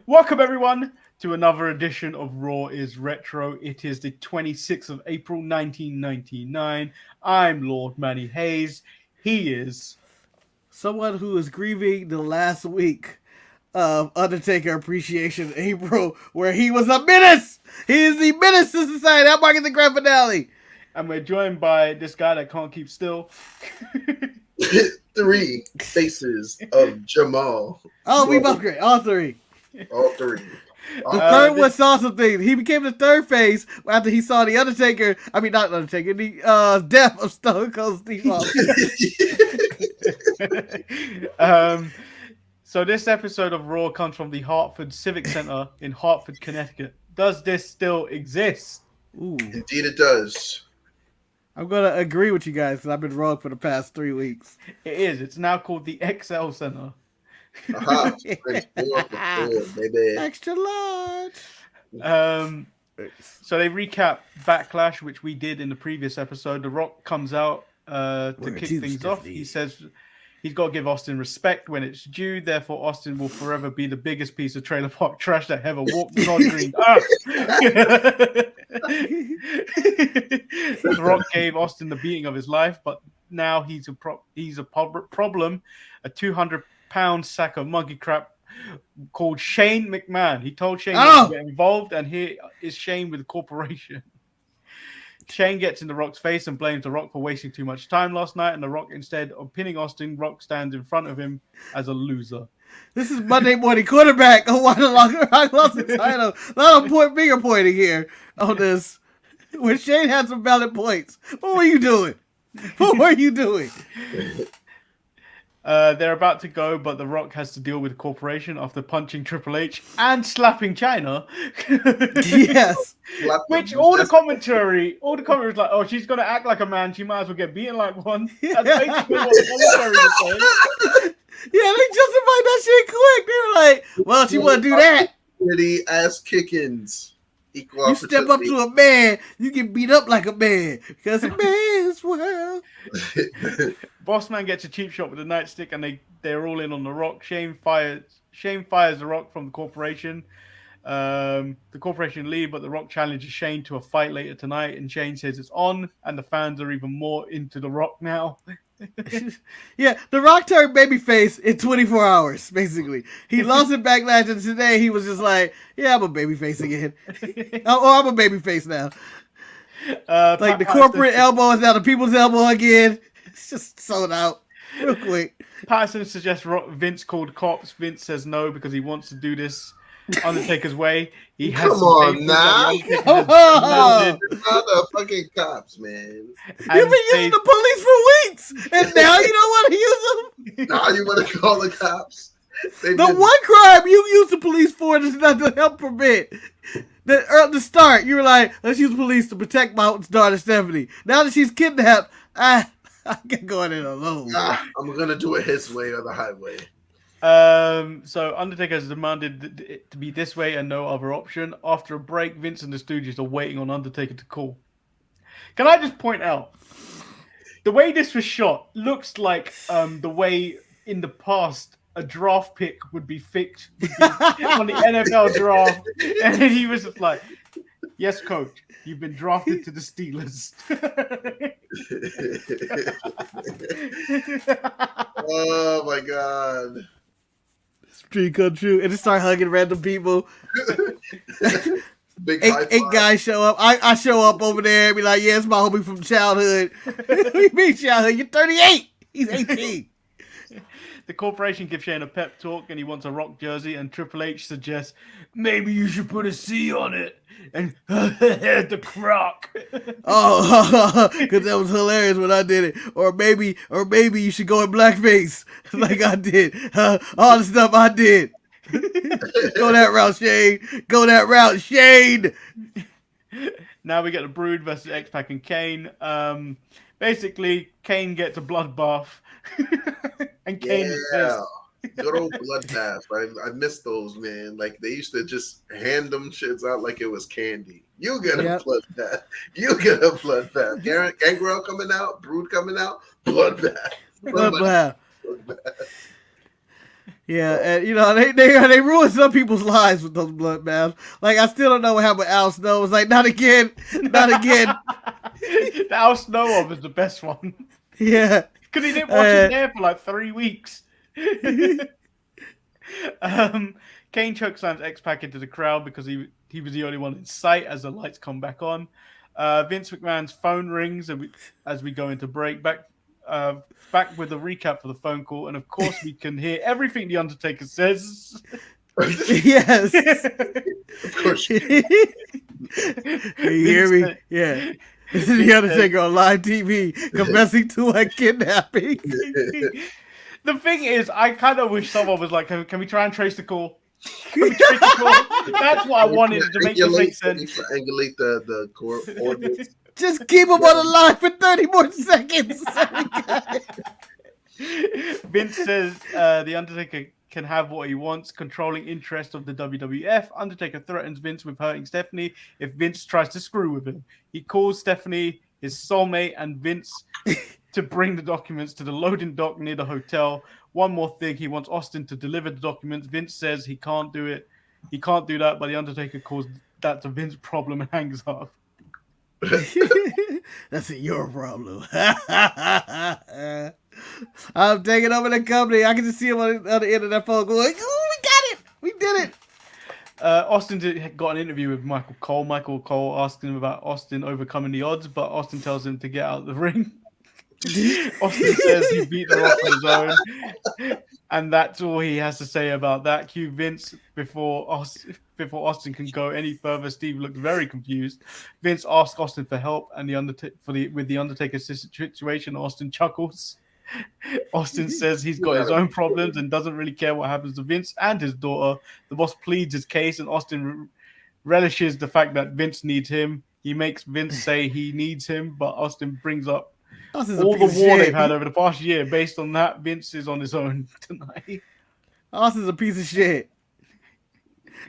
Welcome everyone to another edition of Raw is Retro. It is the 26th of April 1999. I'm Lord Manny Hayes. He is Someone who is grieving the last week of Undertaker Appreciation April, where he was a menace. He is the menace to society. I'm marking the grand finale. and we're joined by this guy that can't keep still. Three Faces of Jemal. Oh, we both great. All three. All three. The third one saw some things. He became the third face after he saw the Undertaker. I mean, not Undertaker. The death of Stone Cold Steve Austin. So this episode of Raw comes from the Hartford Civic Center in Hartford, Connecticut. Does this still exist? Ooh. Indeed, it does. I'm gonna agree with you guys because I've been wrong for the past 3 weeks. It is. It's now called the XL Center. Aha. Baby. Extra large. So they recap Backlash, which we did in the previous episode. The Rock comes out to kick things off. He says he's got to give Austin respect when it's due. Therefore, Austin will forever be the biggest piece of trailer park trash that ever walked the on green earth. The Rock gave Austin the beating of his life, but now he's a problem. A 200-pound sack of monkey crap called Shane McMahon. He told Shane not to get involved, and here is Shane with the corporation. Shane gets in The Rock's face and blames The Rock for wasting too much time last night, and The Rock, instead of pinning Austin, Rock stands in front of him as a loser. This is Monday Morning Quarterback. Oh, why the Rock lost the title? A lot of finger pointing here on this. When Shane had some valid points. What were you doing? What were you doing? They're about to go, but The Rock has to deal with the corporation after punching Triple H and slapping China. Yes. Which all the commentary was like, oh, she's gonna act like a man, she might as well get beaten like one. That's basically what the commentary was saying. Yeah, they justified that shit quick. They were like, well, she wanna do that. Pretty ass kickings. Equal you step up to a man, you get beat up like a man. Because a man's world. Bossman gets a cheap shot with a nightstick, and they're all in on The Rock. Shane fires The Rock from the corporation. The corporation leave, but The Rock challenges Shane to a fight later tonight, and Shane says it's on, and the fans are even more into The Rock now. Yeah, The Rock turned babyface in 24 hours, basically. He lost in Backlash, and today he was just like, yeah, I'm a babyface again. I'm a babyface now. Like the corporate elbow is now the people's elbow again. It's just sold out real quick. Patterson suggests Vince called cops. Vince says no because he wants to do this Undertaker's way. He has Come on now. Not the fucking cops, man. You've been using the police for weeks, and now you don't want to use them? Now you want to call the cops? One crime you used the police for is not to help prevent. At the start, you were like, let's use the police to protect my daughter Stephanie. Now that she's kidnapped, I can go in it alone. I'm going to do it his way or the highway. So Undertaker has demanded it to be this way and no other option. After a break, Vince and the Stooges are waiting on Undertaker to call. Can I just point out, the way this was shot looks like the way in the past a draft pick would be fixed on the NFL draft, and then he was just like, yes, coach, you've been drafted to the Steelers. Oh my god. Dream come true. And just start hugging random people. Big eight guys show up. I show up over there and be like, yeah, it's my homie from childhood. What do you mean childhood? You're 38. He's 18. The corporation gives Shane a pep talk, and he wants a Rock jersey, and Triple H suggests maybe you should put a C on it. And the croc. Oh, because that was hilarious when I did it. Or maybe you should go in blackface like I did. All the stuff I did. Go that route, Shane. Go that route, Shane. Now we get the Brood versus X-Pac and Kane. Basically, Kane gets a bloodbath. And Kane is pissed. Good old bloodbath. I miss those, man. Like, they used to just hand them shits out like it was candy. You get a bloodbath. You get a bloodbath. Gangrel coming out, Brood coming out, bloodbath. Bloodbath. Yeah, and they ruined some people's lives with those blood baths. Like I still don't know what happened with Al Snow. It was like not again, not again. The Al Snow of is the best one. Yeah, Because he didn't wash his hair for like 3 weeks. Kane chokeslams X-Pac into the crowd because he was the only one in sight as the lights come back on. Vince McMahon's phone rings as we go into break. Back with a recap for the phone call, and of course we can hear everything the Undertaker says. Yes. Of course. You hear me? Yeah. This is the Undertaker on live TV confessing to a kidnapping. The thing is, I kind of wish someone was like, can we try and trace the call? Can we trace the call? That's what I wanted to make it make sense. Triangulate the coordinates. Just keep him on the line for 30 more seconds. Vince says the Undertaker can have what he wants, controlling interest of the WWF. Undertaker threatens Vince with hurting Stephanie if Vince tries to screw with him. He calls Stephanie his soulmate and Vince to bring the documents to the loading dock near the hotel. One more thing, he wants Austin to deliver the documents. Vince says he can't do it. He can't do that, but the Undertaker calls that a Vince problem and hangs up. That's your problem. I'm taking over the company. I can just see him on the end of that phone going, "Oh, we got it. We did it." Austin got an interview with Michael Cole. Michael Cole asked him about Austin overcoming the odds, but Austin tells him to get out of the ring. Austin says he beat the Rock on his own, and that's all he has to say about that. Cue Vince before Austin can go any further. Steve looks very confused. Vince asks Austin for help, and with the Undertaker situation, Austin chuckles. Austin says he's got his own problems and doesn't really care what happens to Vince and his daughter. The boss pleads his case, and Austin relishes the fact that Vince needs him. He makes Vince say he needs him, but Austin brings up all the war they've had over the past year. Based on that, Vince is on his own tonight. Austin's a piece of shit.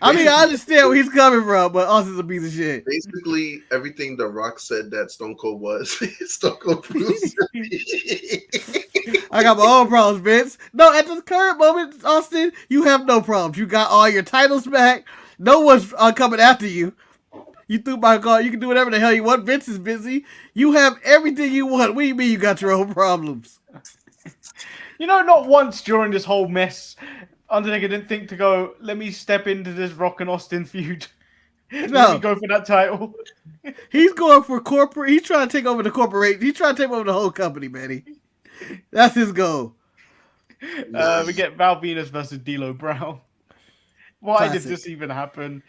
I mean, I understand where he's coming from, but Austin's a piece of shit. Basically, everything The Rock said that Stone Cold was, Stone Cold proves. I got my own problems, Vince. No, at this current moment, Austin, you have no problems. You got all your titles back. No one's coming after you. You threw my car. You can do whatever the hell you want. Vince is busy. You have everything you want. What do you mean you got your own problems? Not once during this whole mess, Undertaker didn't think to go, let me step into this Rock and Austin feud. No. Let me go for that title. He's going for corporate. He's trying to take over the corporation. He's trying to take over the whole company, Manny. That's his goal. We get Val Venus versus D'Lo Brown. Why did this even happen?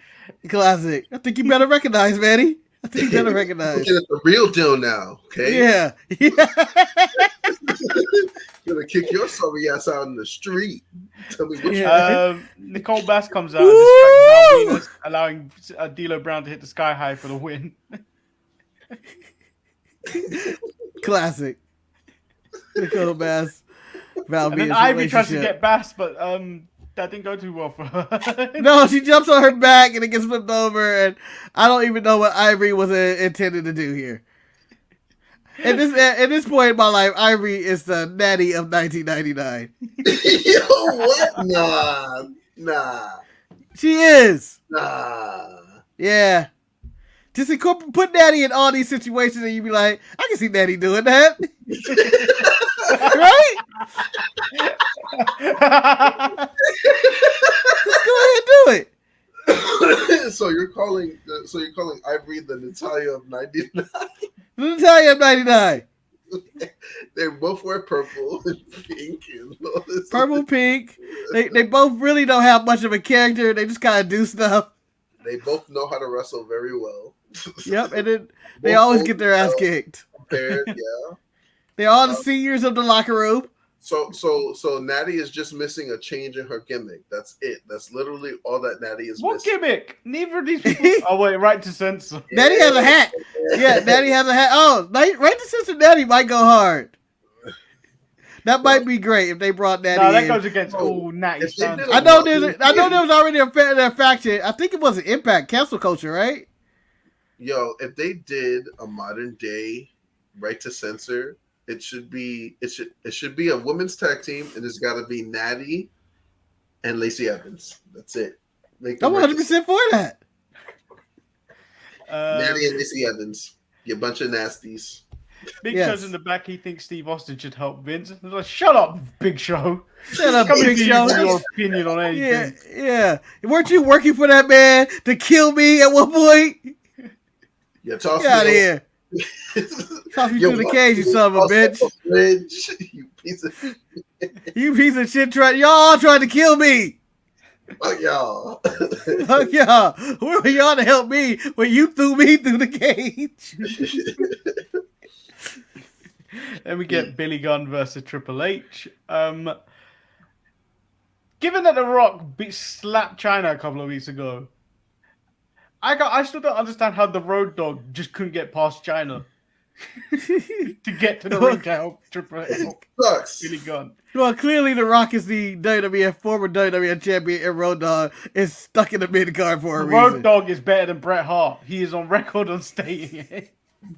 Classic. I think you better recognize, Manny. I think you better recognize. Looking at the real deal now, okay? Yeah. Gonna kick your sorry ass out in the street. Tell me what Nicole Bass comes out and distracts Val Venus, allowing D'Lo Brown to hit the sky high for the win. Classic. Nicole Bass, Val Venus. And then Ivy tries to get Bass, but that didn't go too well for her. No, she jumps on her back and it gets flipped over, and I don't even know what Ivory was intended to do here. At this point in my life, Ivory is the natty of 1999. Yo, what? Nah. She is. Nah. Yeah. Just put Natty in all these situations and you be like, I can see Natty doing that. Right? Just go ahead and do it. So you're calling Ivory the Natalia of 99? The Natalia of 99. They both wear purple and pink and all this. Purple, pink. They both really don't have much of a character. They just kind of do stuff. They both know how to wrestle very well. Yep, and then they always get their ass kicked. Prepared, yeah. They're all the seniors of the locker room. So Natty is just missing a change in her gimmick. That's it. That's literally all that Natty is What missing. gimmick? Neither of these people. Oh wait, right to censor. Yeah. Natty has a hat. Yeah, Natty has a hat. Oh, right to censor Natty might go hard. That might be great if they brought Natty in. That goes against all Natty standards. I know there was already a faction. I think it was an Impact cancel culture, right? Yo, if they did a modern day right to censor, it should be a women's tag team, and it's got to be Natty and Lacey Evans. That's it. Make I'm them 100% for that. Manny and Lacey Evans. You bunch of nasties. Big Yes. Show's in the back. He thinks Steve Austin should help Vince. I'm like, shut up, Big Show. Shut up, Coming Big to you Show. for your opinion on anything. Yeah. Weren't you working for that man to kill me at one point? You toss Get out of me here. Toss me through the cage, you son of a bitch. You piece of You piece of shit. Y'all tried to kill me. fuck y'all. Fuck y'all. Where were y'all to help me when you threw me through the cage? Then we get Billy Gunn versus Triple H. Given that The Rock slapped China a couple of weeks ago, I still don't understand how the Road Dogg just couldn't get past China to get to the ring to help Triple H. Sucks. Billy Gunn. Well, clearly The Rock is the former WWE champion, and Road Dogg is stuck in the mid-card for a reason. Road Dogg is better than Bret Hart. He is on record on stating it.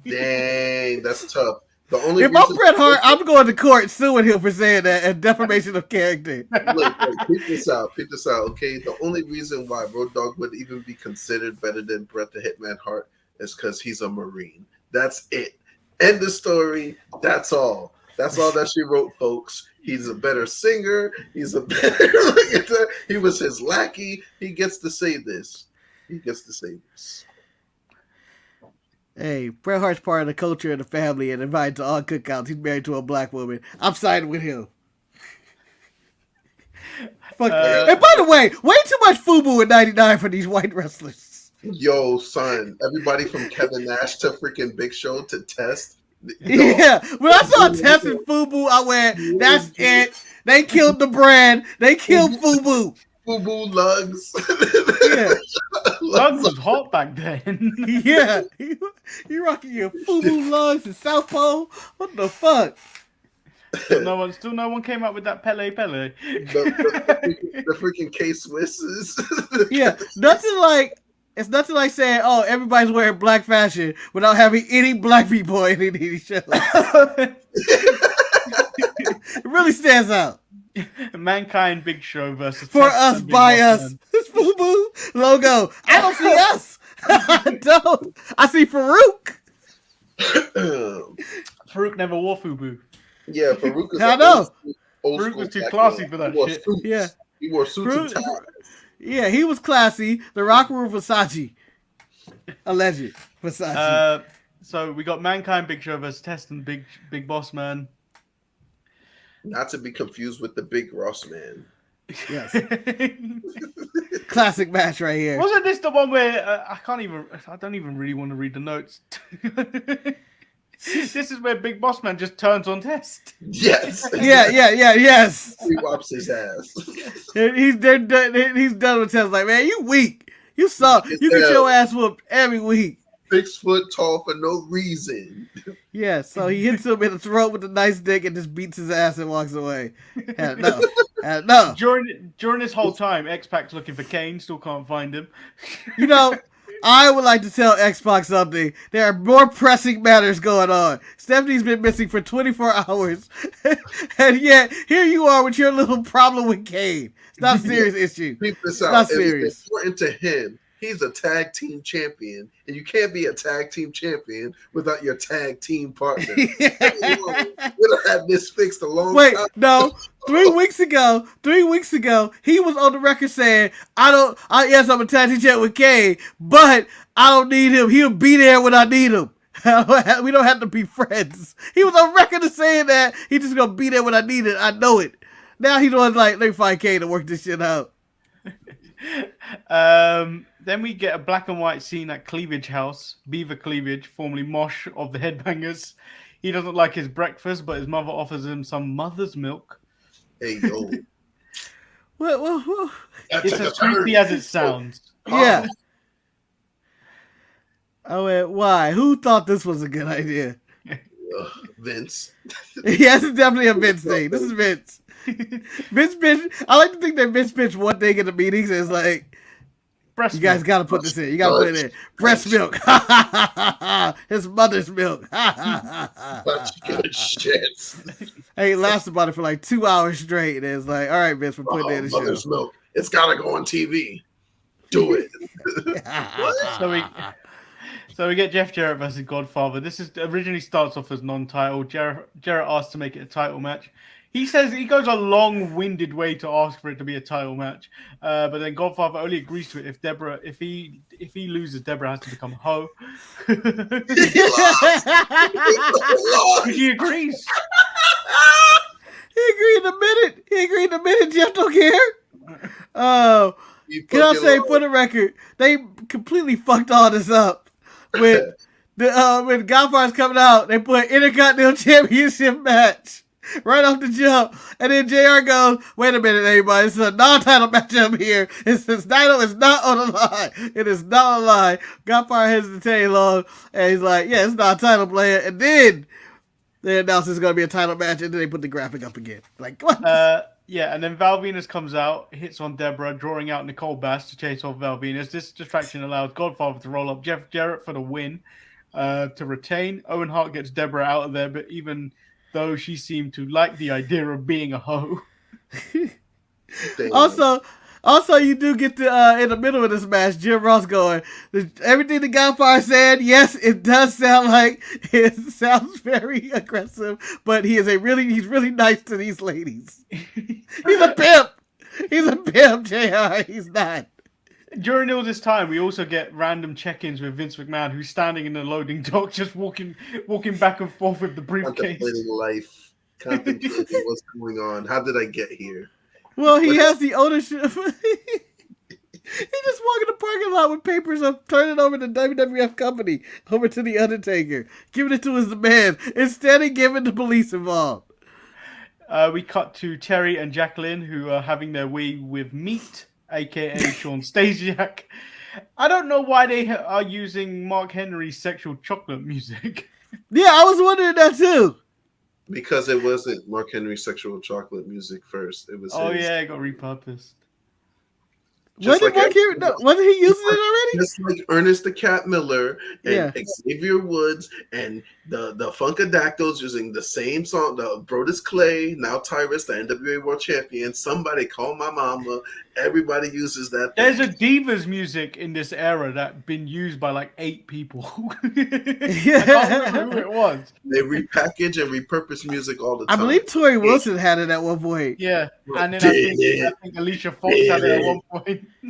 Dang, that's tough. The only If reason I'm Bret Hart, I'm going to court suing him for saying that and defamation of character. look, peep this out, okay? The only reason why Road Dogg would even be considered better than Bret the Hitman Hart is because he's a Marine. That's it. End of story. That's all. That's all that she wrote, folks. He's a better singer. He's a better. He was his lackey. He gets to say this. Hey, Bret Hart's part of the culture and the family and invited to all cookouts. He's married to a black woman. I'm siding with him. Fuck. And by the way, way too much FUBU in '99 for these white wrestlers. Yo, son, everybody from Kevin Nash to freaking Big Show to Test. Yeah, when I saw Test and FUBU, I went, that's it. They killed the brand. They killed FUBU. FUBU Lugs. Yeah. Lugs was hot back then. Yeah. You rocking your FUBU lugs and South Pole? What the fuck? Still no one came up with that Pele. The freaking K-Swisses. Yeah, it's nothing like saying, oh, everybody's wearing black fashion without having any black people in any show. It really stands out. Mankind Big Show versus For Test us, and Big by Boss us. This FUBU logo. I don't see us. I don't. I see Farouk. Farouk never wore FUBU. Yeah, Farouk is I know. Farouk was too classy for that shit. Suits. Yeah. He wore suits and ties. Yeah, he was classy. The Rock wore Versace. Alleged Versace. So we got Mankind Big Show versus Test and Big Boss Man. Not to be confused with the Big Ross Man. Yes. Classic match right here. Wasn't this the one where I don't even really want to read the notes. This is where Big Boss Man just turns on Test. Yes. Yes. He whops his ass. He's done with Test. Like, man, you weak. You suck. You get your ass whooped every week. 6 foot tall for no reason. Yeah, so he hits him in the throat with a nice dick and just beats his ass and walks away. No. During this whole time, X-Pac's looking for Kane, still can't find him. You know, I would like to tell X-Pac something. There are more pressing matters going on. Stephanie's been missing for 24 hours. And yet, here you are with your little problem with Kane. It's not a serious issue. Keep this It's out. not serious. It's important to him. He's a tag team champion, and you can't be a tag team champion without your tag team partner. We would have had this fixed a long time. Wait, no. 3 weeks ago, he was on the record saying, yes, I'm a tag team champ with Kane, but I don't need him. He'll be there when I need him. We don't have to be friends. He was on record of saying that. He's just going to be there when I need it. I know it. Now he's like, let me find Kane to work this shit out. Then we get a black and white scene at Cleavage House. Beaver Cleavage, formerly Mosh of the Headbangers. He doesn't like his breakfast, but his mother offers him some mother's milk. Hey, yo. What? It's as creepy as it sounds. Yeah. I went, why? Who thought this was a good idea? Vince. Yes, it's definitely a Vince thing. This is Vince. Vince bitch. I like to think that Vince bitch one thing in the meetings is like, Breast you guys milk. got to put this in. You got to put it in. Breast milk. His mother's milk. Such good shit. He laughs about it for like 2 hours straight, and it's like, all right, Vince, we're putting it in the show. Mother's milk. It's gotta go on TV. Do it. So we get Jeff Jarrett versus Godfather. This is originally starts off as non-title. Jarrett asks to make it a title match. He says he goes a long-winded way to ask for it to be a title match, but then Godfather only agrees to it if he loses, Deborah has to become a hoe. He agrees. He agreed in a minute. Jeff don't care. Can I say for the record, they completely fucked all this up. When Godfather's coming out, they put Intercontinental Championship match right off the jump, and then JR goes, "Wait a minute, everybody! This is a non-title matchup here. This title is not on the line. It is not on the line." Godfather heads the tail on, and he's like, "Yeah, it's not a title player." And then they announce it's going to be a title match, and then they put the graphic up again. Like, what? Yeah, and then Val Venus comes out, hits on Deborah, drawing out Nicole Bass to chase off Val Venus. This distraction allows Godfather to roll up Jeff Jarrett for the win, to retain. Owen Hart gets Deborah out of there, but even though she seemed to like the idea of being a hoe. Also, you do get to, in the middle of this match, Jim Ross going, everything the Godfather said, yes, it does sound like, it sounds very aggressive, but he's really nice to these ladies. He's a pimp. He's a pimp, JR. He's not. During all this time, we also get random check-ins with Vince McMahon, who's standing in the loading dock, just walking back and forth with the briefcase. Contemplating life. Contemplating what's going on. How did I get here? Well, he has the ownership. He just walk in the parking lot with papers of turning over the WWF company over to the Undertaker, giving it to his man instead of giving the police involved. We cut to Terry and Jacqueline, who are having their way with Meat, aka Sean Stasiak. I don't know why they are using Mark Henry's sexual chocolate music. Yeah, I was wondering that too. Because it wasn't Mark Henry's sexual chocolate music first. It was it got repurposed. Wasn't he using it already? Just like Ernest the Cat Miller and Xavier Woods and the Funkadactyls using the same song, the Brodus Clay, now Tyrus, the NWA World Champion. Somebody call my mama. Everybody uses that. There's a Divas music in this era that been used by like 8 people. I can't remember who it was. They repackage and repurpose music all the time. I believe Tori Wilson had it at one point. Yeah, and then I think Alicia Fox had it at one point. Are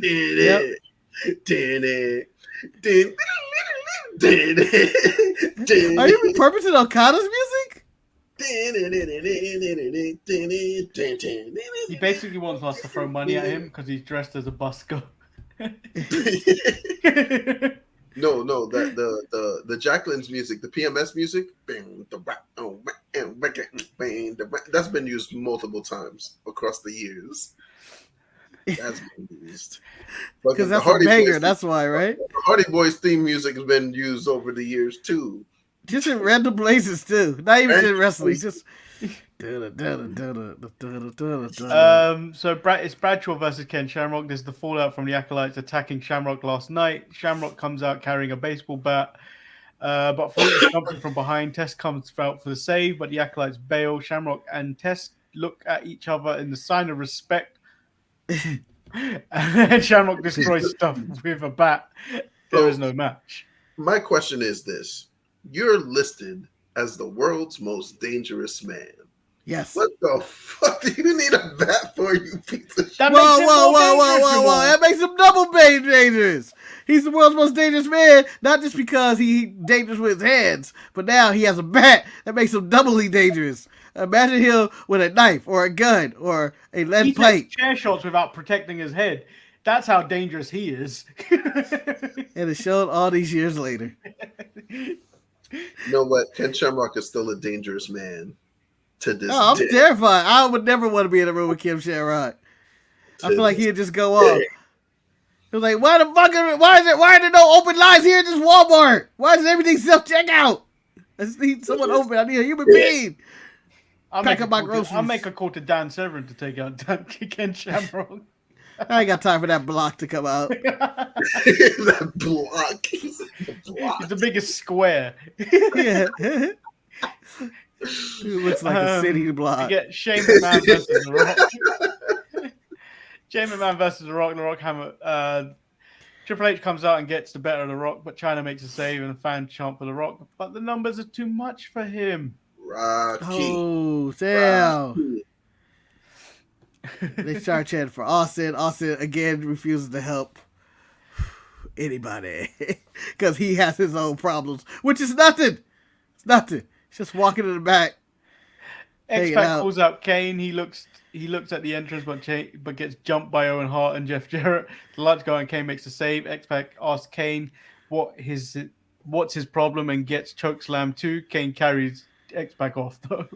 you repurposing Okada's music? He basically wants us to throw money at him because he's dressed as a busker. No, the Jacqueline's music, the PMS music, that's been used multiple times across the years. That's been used because that's a banger. That's why, right? The Hardy Boys theme music has been used over the years too. Just in random places too. Not even in wrestling. Just. So it's Bradshaw versus Ken Shamrock. There's the fallout from the Acolytes attacking Shamrock last night. Shamrock comes out carrying a baseball bat, but Farouk is jumping from behind. Test comes out for the save, but the Acolytes bail. Shamrock and Test look at each other in the sign of respect. And then Shamrock destroys stuff with a bat. There is no match. My question is this. You're listed as the world's most dangerous man. Yes. What the fuck do you need a bat for, you piece of shit? Whoa. That makes him double dangerous. He's the world's most dangerous man, not just because he's dangerous with his hands, but now he has a bat that makes him doubly dangerous. Imagine him with a knife or a gun or a lead plate. He takes chair shots without protecting his head. That's how dangerous he is. And it's shown all these years later. You know what? Ken Shamrock is still a dangerous man to this day. I'm terrified. I would never want to be in a room with Ken Shamrock. I feel like he'd just go off. He was like, why are there no open lines here at this Walmart? Why is everything self-checkout? I just need someone open. I need a human being. I'll make a call to Dan Severn to take out Ken Shamrock. I ain't got time for that block to come out. That block. He's the biggest square. Yeah. It looks like a city block. You get Shane McMahon versus The Rock. Shane McMahon versus The Rock. The Rock Hammer. Triple H comes out and gets the better of The Rock, but China makes a save and a fan chant for The Rock. But the numbers are too much for him. Rocky. Oh, damn. Rocky. They start chanting for Austin. Austin again refuses to help anybody because he has his own problems, which is nothing. It's nothing. He's just walking in the back. X-Pac pulls out Kane. He looks at the entrance, but gets jumped by Owen Hart and Jeff Jarrett. The lights go and Kane makes a save. X-Pac asks Kane what's his problem and gets chokeslam too. Kane carries X-Pac off though.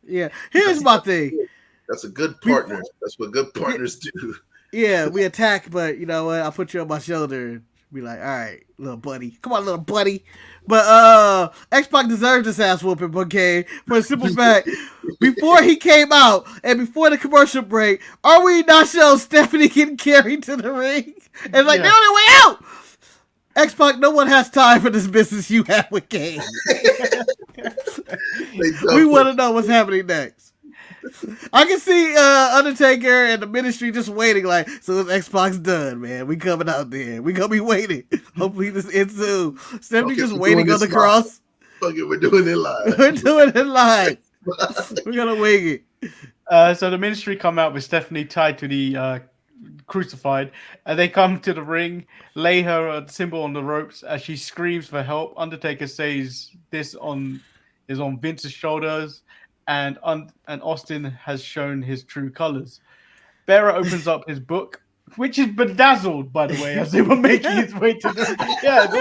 Yeah. Here's my thing. That's a good partner. That's what good partners do. Yeah, we attack, but you know what? I'll put you on my shoulder. Be like, all right, little buddy. Come on, little buddy. But X-Pac deserves this ass whooping, okay? For a simple fact, before he came out and before the commercial break, are we not showing Stephanie getting carried to the ring? And like, they're on their way out! X-Pac, no one has time for this business you have with Kane. We want to know what's happening next. I can see Undertaker and the Ministry just waiting like, so it's X-Pac's done, man. We coming out there. We gonna be waiting. Hopefully this ends soon. Stephanie just waiting on the cross. Fuck it, we're doing it live. We're doing it live. We're gonna wing it. So the Ministry come out with Stephanie tied to the crucified, and they come to the ring, lay her symbol on the ropes as she screams for help. Undertaker says this is on Vince's shoulders. And Austin has shown his true colors. Bearer opens up his book, which is bedazzled, by the way, as they were making its way to the. Yeah, it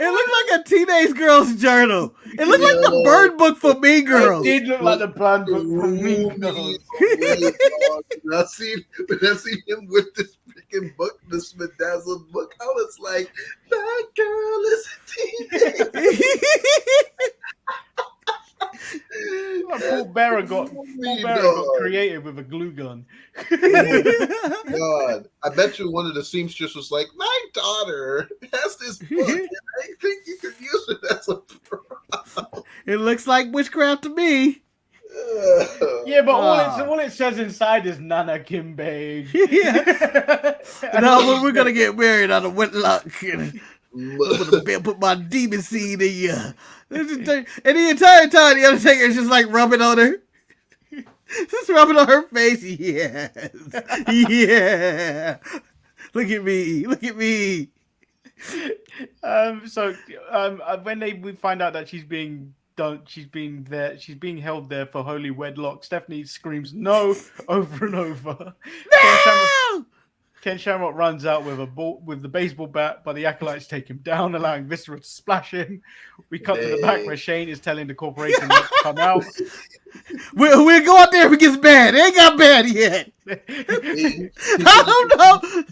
looked like a teenage girl's journal. It looked like the Bird book for Mean Girls. It did look like the Bird book for Mean Girls. When I see him with this freaking book, this bedazzled book, I was like, that girl is a teenager. Paul Bearer got creative with a glue gun. God, I bet you one of the seamstress was like, "My daughter has this book, and I think you could use it as a prop." It looks like witchcraft to me. Yeah, but all it says inside is Nana Kimbe. Yeah. No, we're gonna get married out of wedlock. I'm gonna put my demon seed in you. And the entire time, the Undertaker is just like rubbing on her. Just rubbing on her face. Yes. Yeah. Look at me. Look at me. So when we find out that she's being held there for holy wedlock, Stephanie screams no over and over. No! Ken Shamrock runs out with the baseball bat, but the acolytes take him down, allowing Viscera to splash him. We cut to the back where Shane is telling the corporation not to come out. We'll go out there if it gets bad. It ain't got bad yet. I don't know.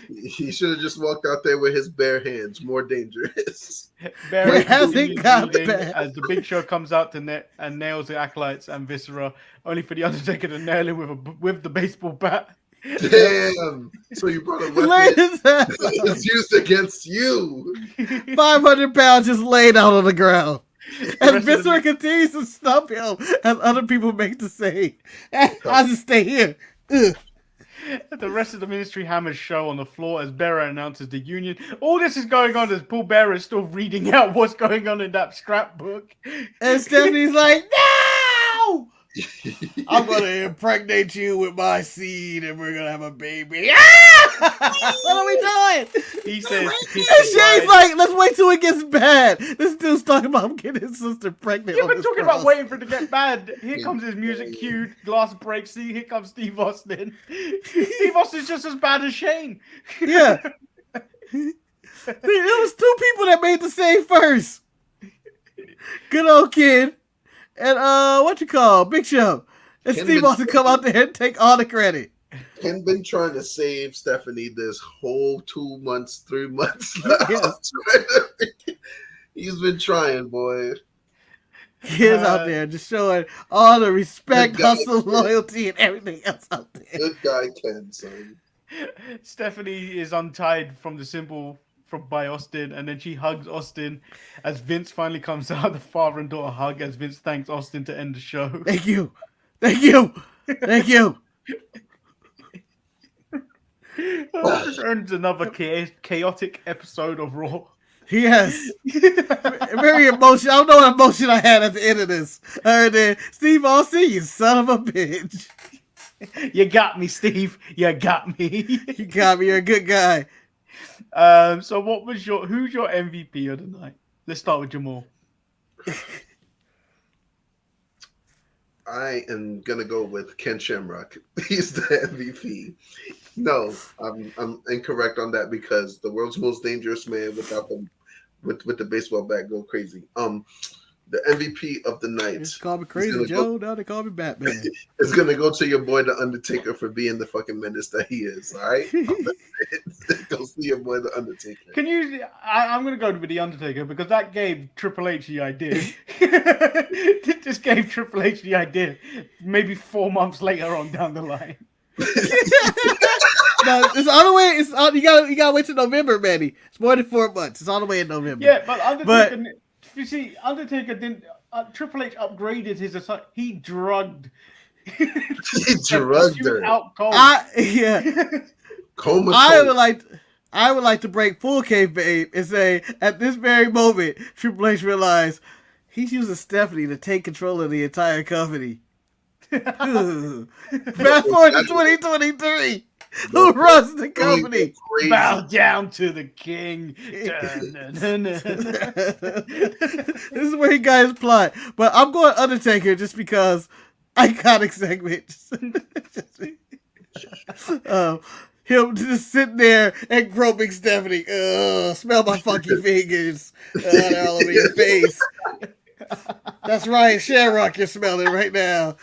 He should have just walked out there with his bare hands. More dangerous. Barry hasn't got bad. As the Big Show comes out and nails the acolytes and Viscera, only for the Undertaker to nail him with the baseball bat. Damn! So you brought a weapon it's used against you. 500 pounds just laid out on the ground. And Viscera continues to stump him as other people make the save. I'll just stay here. Ugh. The rest of the Ministry hammers show on the floor as Bearer announces the union. All this is going on as Paul Bearer is still reading out what's going on in that scrapbook. And Stephanie's like, no! I'm going to impregnate you with my seed and we're going to have a baby. Ah! What are we doing? He says, and Shane's like, let's wait till it gets bad. This dude's talking about getting his sister pregnant. You've been talking about waiting for it to get bad. Here comes his music cue, glass breaks. See, here comes Steve Austin. Steve Austin's just as bad as Shane. Yeah. It was two people that made the save first. Good old kid. And what you call Big Show. And Steve Austin come out there and take all the credit. Ken been trying to save Stephanie this whole 2 months, 3 months. Yes. He's been trying, boy. Kids out there just showing all the respect, hustle, loyalty, and everything else out there. Good guy, Ken, son. Stephanie is untied from the symbol by Austin, and then she hugs Austin as Vince finally comes out. The father and daughter hug as Vince thanks Austin to end the show. Thank you. Thank you. Thank you. This earns another chaotic episode of Raw. Yes. Very emotional. I don't know what emotion I had at the end of this. Steve Austin, you son of a bitch. You got me, Steve. You got me. You got me. You're a good guy. So who's your MVP of the night? Let's start with Jamal. I am gonna go with Ken Shamrock. He's the MVP. No, I'm incorrect on that because the world's most dangerous man without the with the baseball bat go crazy. The MVP of the night. They call me Crazy Joe. Now they call me Batman. It's gonna go to your boy the Undertaker for being the fucking menace that he is. All right, go see your boy the Undertaker. Can you? I'm gonna go with the Undertaker because that gave Triple H the idea. It just gave Triple H the idea. Maybe 4 months later on down the line. No, it's all the way. You gotta wait till November, Manny. It's more than 4 months. It's all the way in November. Yeah, but Undertaker. You see, Undertaker didn't. Triple H upgraded his. He drugged. He drugged her. Out cold. Coma. I would like to break full kayfabe and say at this very moment, Triple H realized he's using Stephanie to take control of the entire company. Fast forward to 2023. Who runs the company? Bow down to the king. This is where he got his plot. But I'm going Undertaker just because iconic segment. Him just sitting there and groping Stephanie. Smell my funky fingers. They're all over your face. That's Ryan Shamrock you're smelling right now.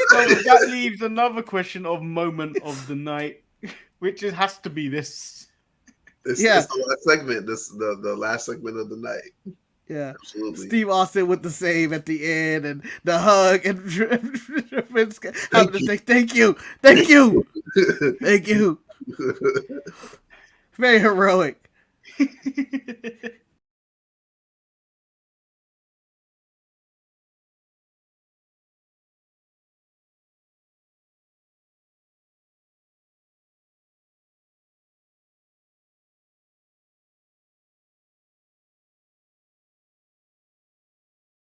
So that leaves another question of moment of the night, which has to be this. It's the last segment. This the last segment of the night. Yeah, absolutely. Steve Austin with the save at the end and the hug and Vince having to say thank you. Very heroic.